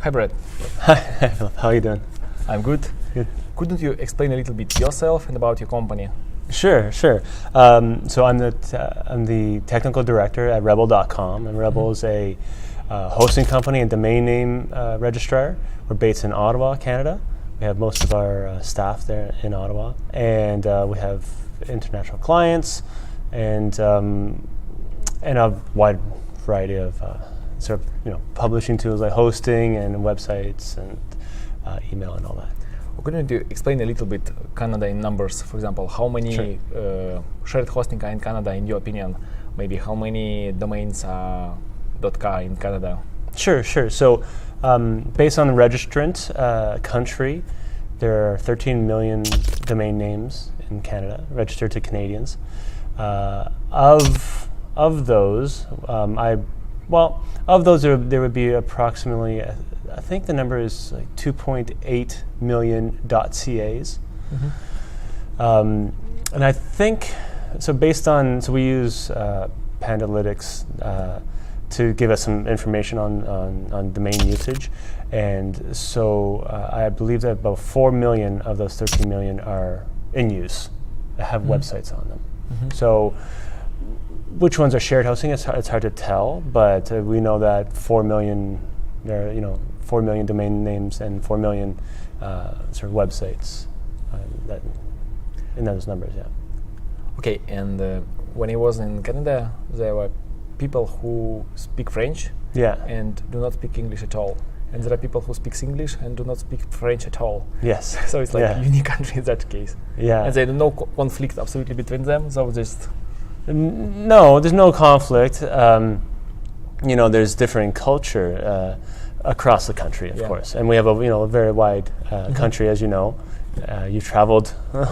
Hi, Brad. Hi, Philip. How are you doing? I'm good. Good. Couldn't you explain a little bit yourself and about your company? Sure. So I'm the technical director at Rebel.com, and Rebel is a hosting company and domain name registrar. We're based in Ottawa, Canada. We have most of our staff there in Ottawa, and we have international clients and a wide variety of publishing tools like hosting and websites and email and all that. Couldn't you explain a little bit Canada in numbers? For example, how many shared hosting are in Canada, in your opinion? Maybe how many domains are .ca in Canada? Sure. So based on the registrant country, there are 13 million domain names in Canada registered to Canadians. Of those, there would be approximately, I think the number is like 2.8 million .cas. And I think, we use Pandalytics to give us some information on domain usage. And so I believe that about 4 million of those 13 million are in use, have websites on them. So which ones are shared hosting? It's hard to tell, but we know that 4 million, 4 million domain names and 4 million sort of websites in those numbers, yeah. Okay, and when I was in Canada, there were people who speak French and do not speak English at all. And there are people who speak English and do not speak French at all. Yes. So it's like a unique country in that case. Yeah. And there's no conflict absolutely between them, so just... No, there's no conflict. There's different culture across the country, of course, and we have a very wide country, as you know. You've traveled from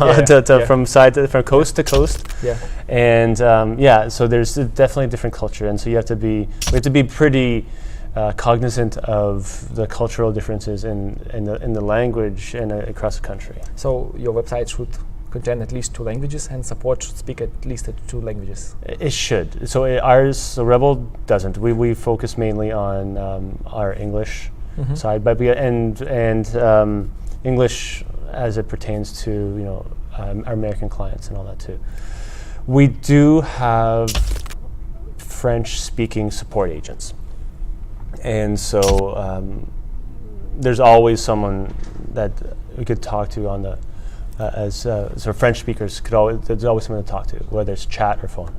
coast to coast, and so there's definitely a different culture, and so we have to be pretty cognizant of the cultural differences in the language and across the country. So your website should contain at least 2 languages, and support should speak at least 2 languages. It should. So Rebel doesn't. We focus mainly on our English side, but and English as it pertains to our American clients and all that too. We do have French-speaking support agents, and so there's always someone that we could talk to on the. So French speakers there's always someone to talk to, whether it's chat or phone.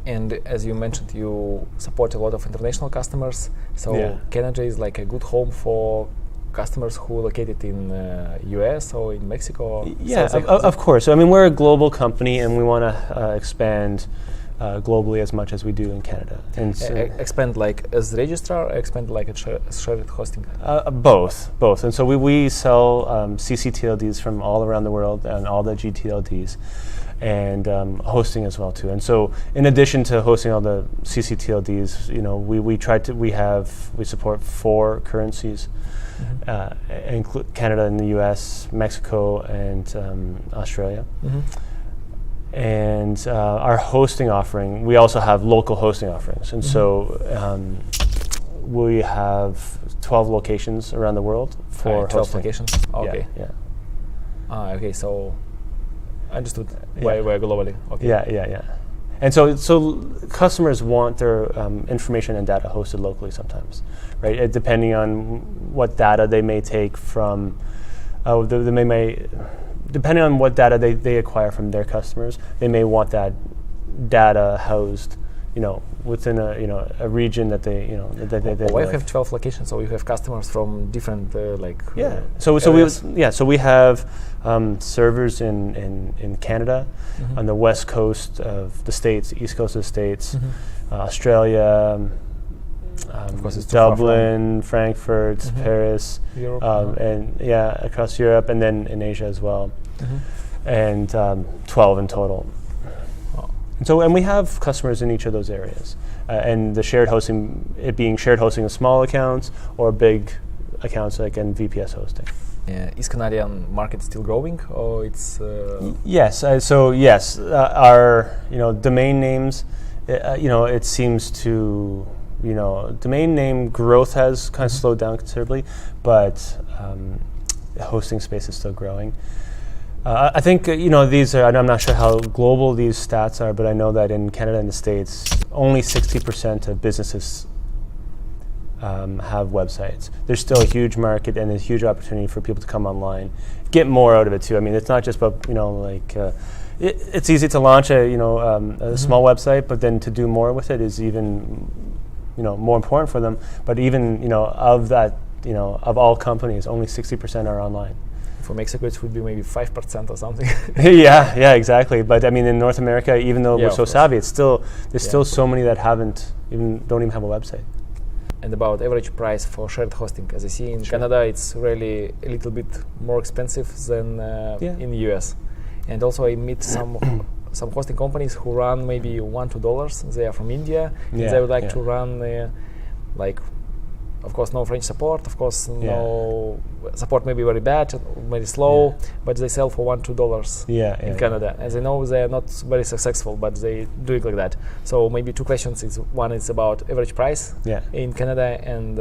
And as you mentioned, you support a lot of international customers. So Canada is like a good home for customers who are located in US or in Mexico. Of course. I mean, we're a global company, and we want to expand globally as much as we do in Canada. And expand like as registrar, or expand like a shared hosting? Both. And so we sell CCTLDs from all around the world and all the GTLDs, and hosting as well too. And so in addition to hosting all the CCTLDs, we support 4 currencies, include Canada and the US, Mexico, and Australia. And our hosting offering, we also have local hosting offerings. And so we have 12 locations around the world for 12 hosting. locations? Okay. Yeah. Okay, so I understood why we're globally. Okay. Yeah. And so customers want their information and data hosted locally sometimes, right? Depending on what data they may take from, depending on what data they acquire from their customers, they may want that data housed, within a region that they Why you have 12 locations? So you have customers from different So we have servers in Canada, on the west coast of the States, east coast of the States, Australia. Of course, it's Dublin, Frankfurt, Paris, Europe, and across Europe, and then in Asia as well, and 12 in total. And so, and we have customers in each of those areas, and the shared hosting, it being shared hosting of small accounts or big accounts like in VPS hosting. Is Canadian market still growing, or it's? Yes. Our domain names, it seems to domain name growth has kind of slowed down considerably, but the hosting space is still growing. I think, these are, and I'm not sure how global these stats are, but I know that in Canada and the States, only 60% of businesses have websites. There's still a huge market and a huge opportunity for people to come online, get more out of it too. I mean, it's not just about, it's easy to launch a small website, but then to do more with it is even, more important for them. But even, of that, of all companies, only 60% are online. For Mexico, it would be maybe 5% or something. yeah, exactly. But I mean, in North America, even though we're so savvy, there's still so many that don't even have a website. And about average price for shared hosting, as I see in Canada, it's really a little bit more expensive than in the US. And also, I meet some hosting companies who run maybe $1-2. They are from India, and they would like to run of course, no French support. Of course, no support. Maybe very bad, very slow. But they sell for $1-2 in Canada. As I know, they are not very successful, but they do it like that. So maybe two questions: one is about average price in Canada, and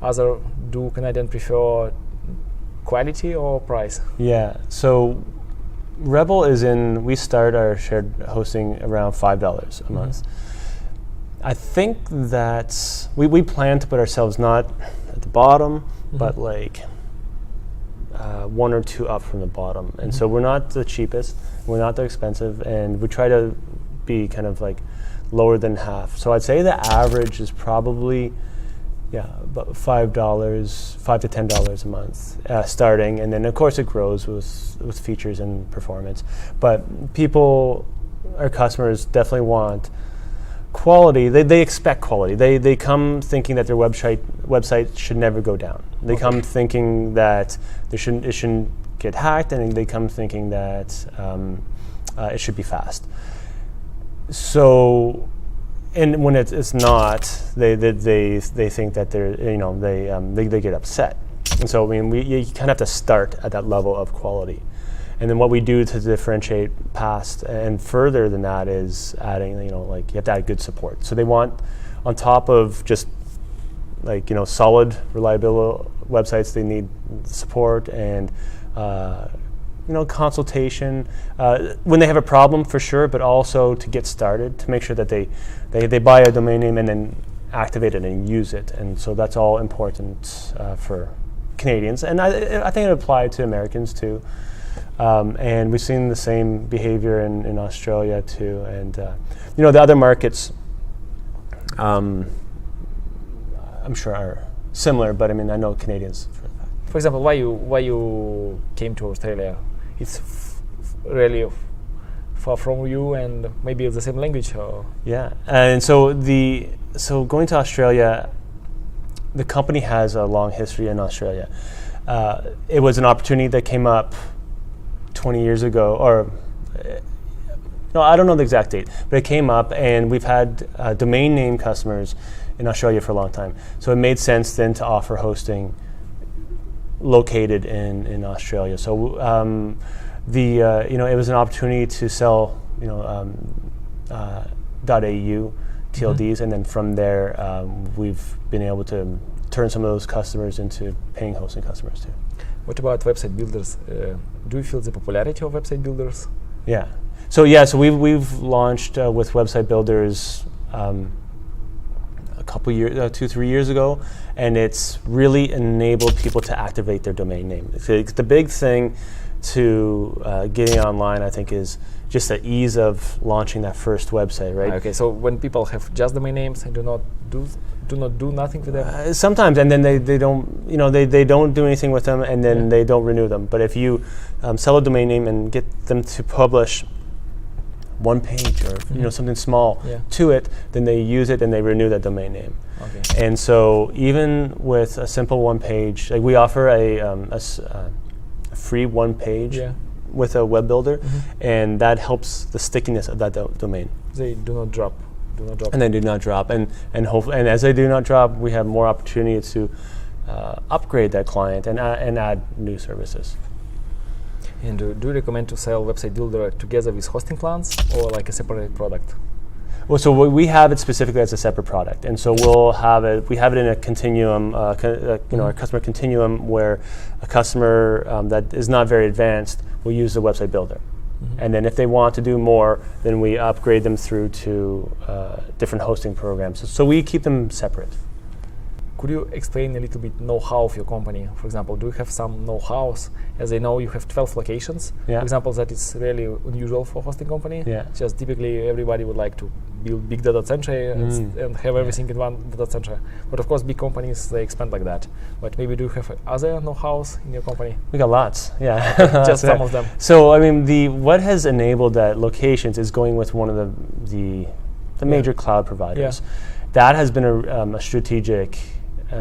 other, do Canadians prefer quality or price? Yeah. So Rebel we start our shared hosting around $5 a month. I think that we plan to put ourselves not at the bottom, but like one or two up from the bottom. And so we're not the cheapest, we're not that expensive, and we try to be kind of like lower than half. So I'd say the average is probably about $5 to $10 a month starting, and then of course it grows with features and performance. But our customers definitely want quality. They expect quality. They come thinking that their website should never go down. They come thinking that it shouldn't get hacked, and they come thinking that it should be fast. So, and when it's not, they think that they get upset. And so I mean, you kind of have to start at that level of quality. And then what we do to differentiate past and further than that is adding, you have to add good support. So they want, on top of just solid, reliable websites, they need support and, consultation when they have a problem, for sure, but also to get started, to make sure that they buy a domain name and then activate it and use it. And so that's all important for Canadians. And I think it applied to Americans too. And we've seen the same behavior in Australia too, and the other markets, I'm sure are similar. But I mean, I know Canadians. For example, why you came to Australia? It's really far from you, and maybe the same language. Or yeah, and so going to Australia, the company has a long history in Australia. It was an opportunity that came up 20 years ago, or no, I don't know the exact date, but it came up, and we've had domain name customers in Australia for a long time. So it made sense then to offer hosting located in Australia. So it was an opportunity to sell .au TLDs, and then from there we've been able to turn some of those customers into paying hosting customers too. What about website builders? Do you feel the popularity of website builders? Yeah. So we've launched with website builders a couple years, 2-3 years ago, and it's really enabled people to activate their domain name. The big thing to getting online, I think, is just the ease of launching that first website, right? Okay, so when people have just domain names and do not do nothing with them? Sometimes, and then they don't, they don't do anything with them, and then they don't renew them. But if you sell a domain name and get them to publish one page or something small to it, then they use it and they renew that domain name. Okay. And so even with a simple one page, like we offer a free one page with a web builder, and that helps the stickiness of that domain. They do not drop. And they do not drop, and as they do not drop, we have more opportunity to upgrade that client and add new services. And do you recommend to sell website builder together with hosting plans, or like a separate product? Well, so we have it specifically as a separate product, and so we'll have it. We have it in a continuum, a customer continuum, where a customer that is not very advanced will use the website builder, and then if they want to do more, then we upgrade them through to different hosting programs. So we keep them separate. Could you explain a little bit know-how of your company? For example, do you have some know-hows? As I know, you have 12 locations. For example, that is really unusual for a hosting company. Just typically everybody would like to build big data center and have everything in one data center. But of course, big companies, they expand like that. But maybe do you have other know-hows in your company? We got lots, Just some of them. So I mean, what has enabled that locations is going with one of the major cloud providers. That has been a strategic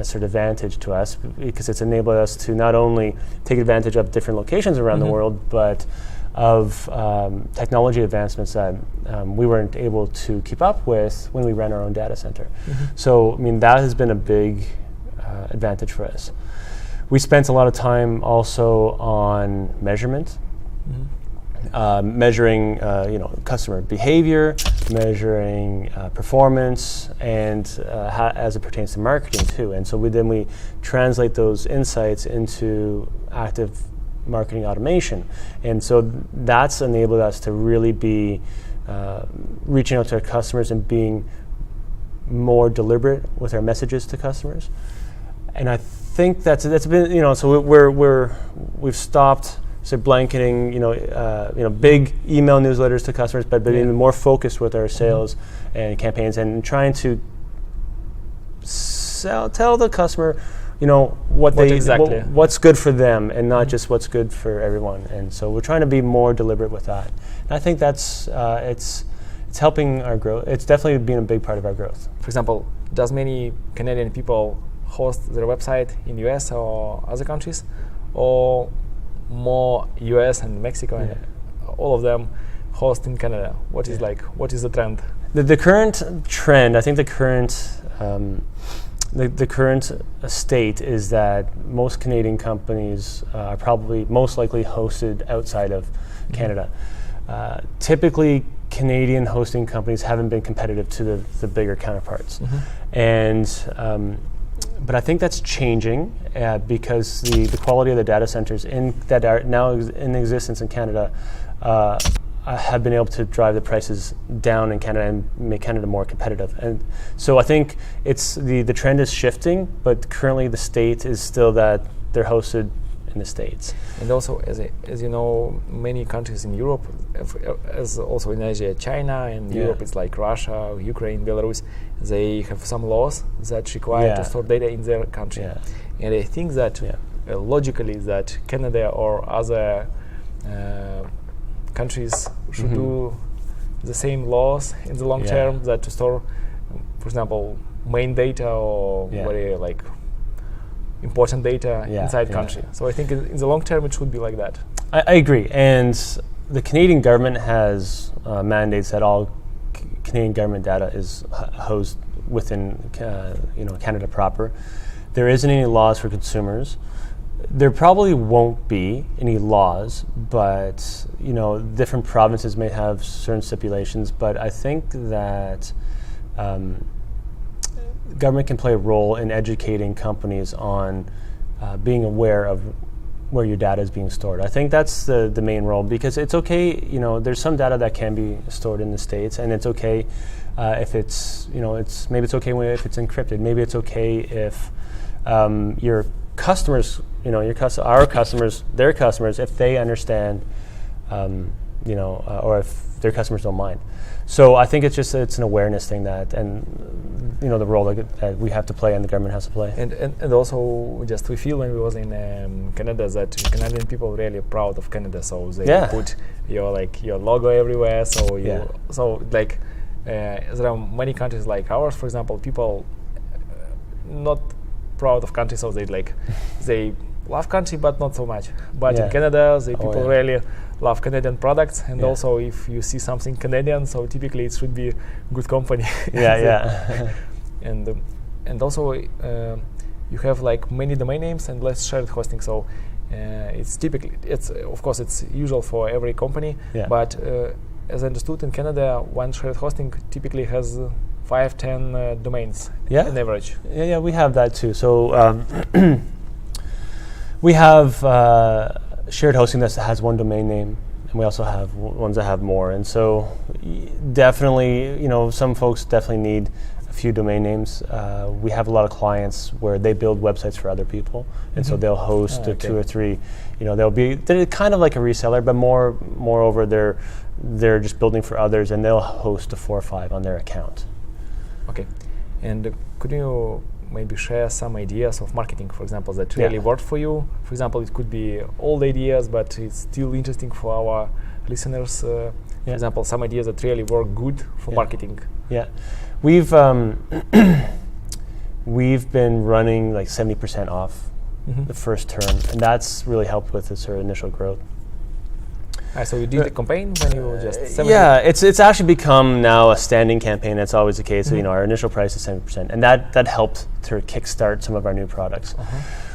sort of advantage to us, because it's enabled us to not only take advantage of different locations around the world, but of technology advancements that we weren't able to keep up with when we ran our own data center. So, I mean, that has been a big advantage for us. We spent a lot of time also on measurement. Measuring customer behavior, measuring performance, and as it pertains to marketing too. And so we translate those insights into active marketing automation. And so that's enabled us to really be reaching out to our customers and being more deliberate with our messages to customers. And I think that's been, so we've stopped blanketing, big email newsletters to customers, but being more focused with our sales and campaigns, and trying to tell the customer, what's good for them, and not just what's good for everyone. And so we're trying to be more deliberate with that. And I think that's it's helping our growth. It's definitely been a big part of our growth. For example, does many Canadian people host their website in US or other countries, or more US and Mexico, and all of them host in Canada? What is the trend? The current trend, I think the current state is that most Canadian companies are probably most likely hosted outside of Canada. Typically, Canadian hosting companies haven't been competitive to the bigger counterparts, but I think that's changing because the quality of the data centers that are now in existence in Canada have been able to drive the prices down in Canada and make Canada more competitive. And so I think it's the trend is shifting, but currently the state is still that they're hosted in the States. And also, as you know, many countries in Europe, as also in Asia, China, and Europe, it's like Russia, Ukraine, Belarus, they have some laws that require to store data in their country. And I think that logically that Canada or other countries should do the same laws in the long term, that to store, for example, main data or very important data inside country. So I think in the long term it should be like that. I agree, and the Canadian government has mandates that all Canadian government data is housed within Canada proper. There isn't any laws for consumers. There probably won't be any laws, but different provinces may have certain stipulations. But I think that government can play a role in educating companies on being aware of where your data is being stored. I think that's the main role, because it's okay, there's some data that can be stored in the States, and it's okay if it's okay if it's encrypted. Maybe it's okay if your customers, our customers, their customers, if they understand, or if their customers don't mind. So I think it's an awareness thing and the role that we have to play and the government has to play. And also just we feel when we was in Canada that Canadian people really proud of Canada, so they put your logo everywhere. So there are many countries like ours, for example, people not proud of country, so they love country but not so much. But in Canada, people really love Canadian products, and also if you see something Canadian, so typically it should be good company. And also you have many domain names and less shared hosting. So it's typically, of course it's usual for every company, but as I understood, in Canada, one shared hosting typically has 5-10 domains on average. Yeah, we have that too. So we have shared hosting that has one domain name, and we also have ones that have more. And so definitely, some folks definitely need a few domain names. We have a lot of clients where they build websites for other people, and so they'll host 2 or 3. They're kind of like a reseller, but moreover, they're just building for others, and they'll host 4 or 5 on their account. Okay, and could you maybe share some ideas of marketing, for example, that really worked for you? For example, it could be old ideas, but it's still interesting for our listeners. For example, some ideas that really work good for marketing. Yeah, we've been running like 70% off the first term, and that's really helped with the sort of initial growth. So you did the campaign when you just 70%? Yeah, it's actually become now a standing campaign. That's always the case. So, our initial price is 70%, and that helped to kickstart some of our new products.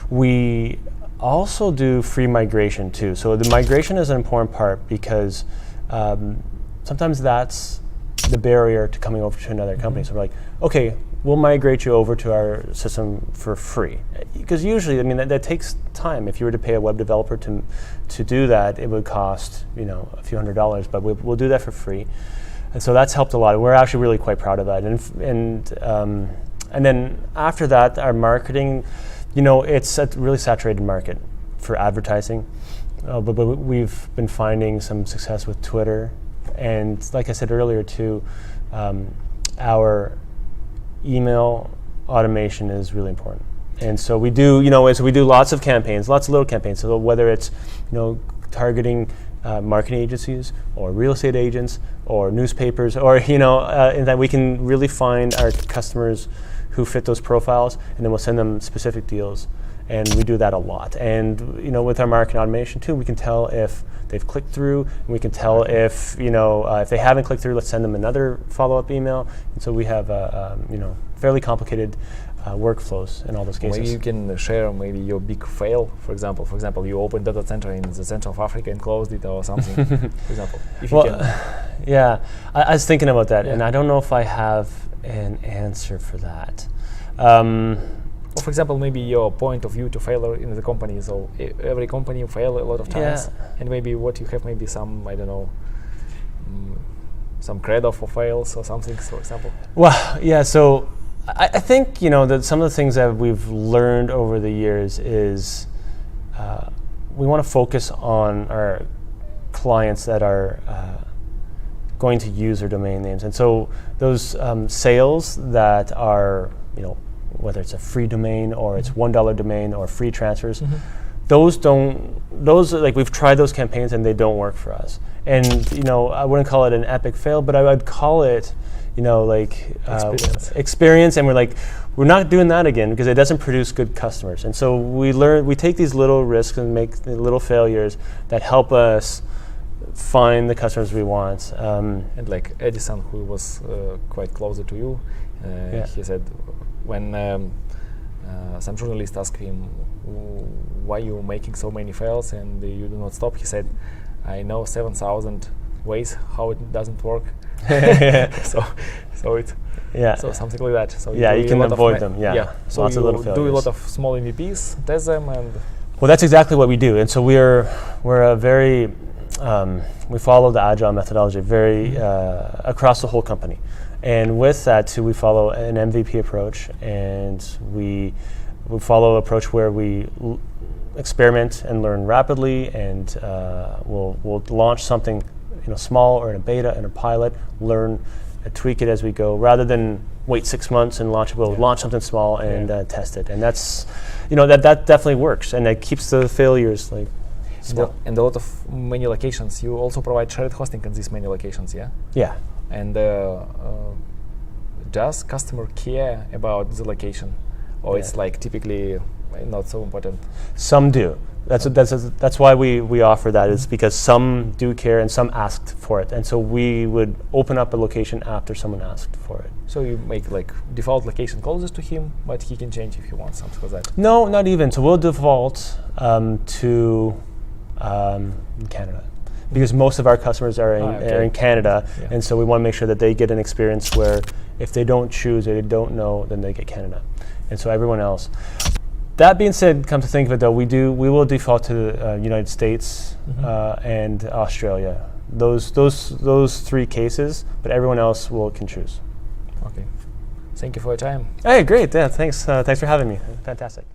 We also do free migration too. So the migration is an important part because sometimes that's the barrier to coming over to another company. So we're like, okay, we'll migrate you over to our system for free. Because usually, that takes time. If you were to pay a web developer to do that, it would cost a few $100s, but we'll do that for free. And so that's helped a lot. We're actually really quite proud of that. And then after that, our marketing, it's a really saturated market for advertising. But we've been finding some success with Twitter. And like I said earlier too, our email automation is really important. And so we do, we do lots of campaigns, lots of little campaigns. So whether it's, targeting marketing agencies or real estate agents or newspapers, or in that we can really find our customers who fit those profiles, and then we'll send them specific deals. And we do that a lot. And with our marketing automation too, we can tell if they've clicked through, and we can tell if they haven't clicked through, let's send them another follow-up email. And so we have fairly complicated workflows in all those cases. Maybe you can share your big fail. For example, you opened data center in the center of Africa and closed it or something. For example, if you can. Yeah, I was thinking about that, and I don't know if I have an answer for that. Or for example, maybe your point of view to failure in the company. So every company fail a lot of times, and maybe what you have, maybe some, I don't know, some credo for fails or something, for example. Well, yeah. So I think that some of the things that we've learned over the years is we want to focus on our clients that are going to use our domain names, and so those sales that are whether it's a free domain or it's $1 domain or free transfers, those we've tried those campaigns and they don't work for us. And I wouldn't call it an epic fail, but I would call it experience, and we're not doing that again because it doesn't produce good customers. And so we take these little risks and make the little failures that help us find the customers we want. And like Edison, who was quite closer to you, he said, when some journalist asked him, why you making so many fails and you do not stop, he said, I know 7,000 ways how it doesn't work. So something like that. So you can avoid them. So lots of little failures. Do a lot of small MVPs, test them, and well, that's exactly what we do. And so we're a very we follow the agile methodology very across the whole company. And with that too, we follow an MVP approach, and we follow an approach where we experiment and learn rapidly, and we'll launch something small or in a beta, in a pilot, learn, tweak it as we go, rather than wait 6 months and launch it. We'll launch something small and test it, and that's that definitely works, and it keeps the failures small. And a lot of many locations. You also provide shared hosting in these many locations, yeah? Yeah. And does customer care about the location, or it's typically not so important? Some do. That's why we offer that, is because some do care and some asked for it, and so we would open up a location after someone asked for it. So you make default location closest to him, but he can change if he wants something like that? No, not even. So we'll default to Canada. because most of our customers are in Canada, and so we want to make sure that they get an experience where if they don't choose or they don't know, then they get Canada, and so everyone else. That being said, come to think of it though, we will default to the United States and Australia. Those three cases, but everyone else can choose. Okay. Thank you for your time. Hey, great. Yeah, thanks for having me. Fantastic.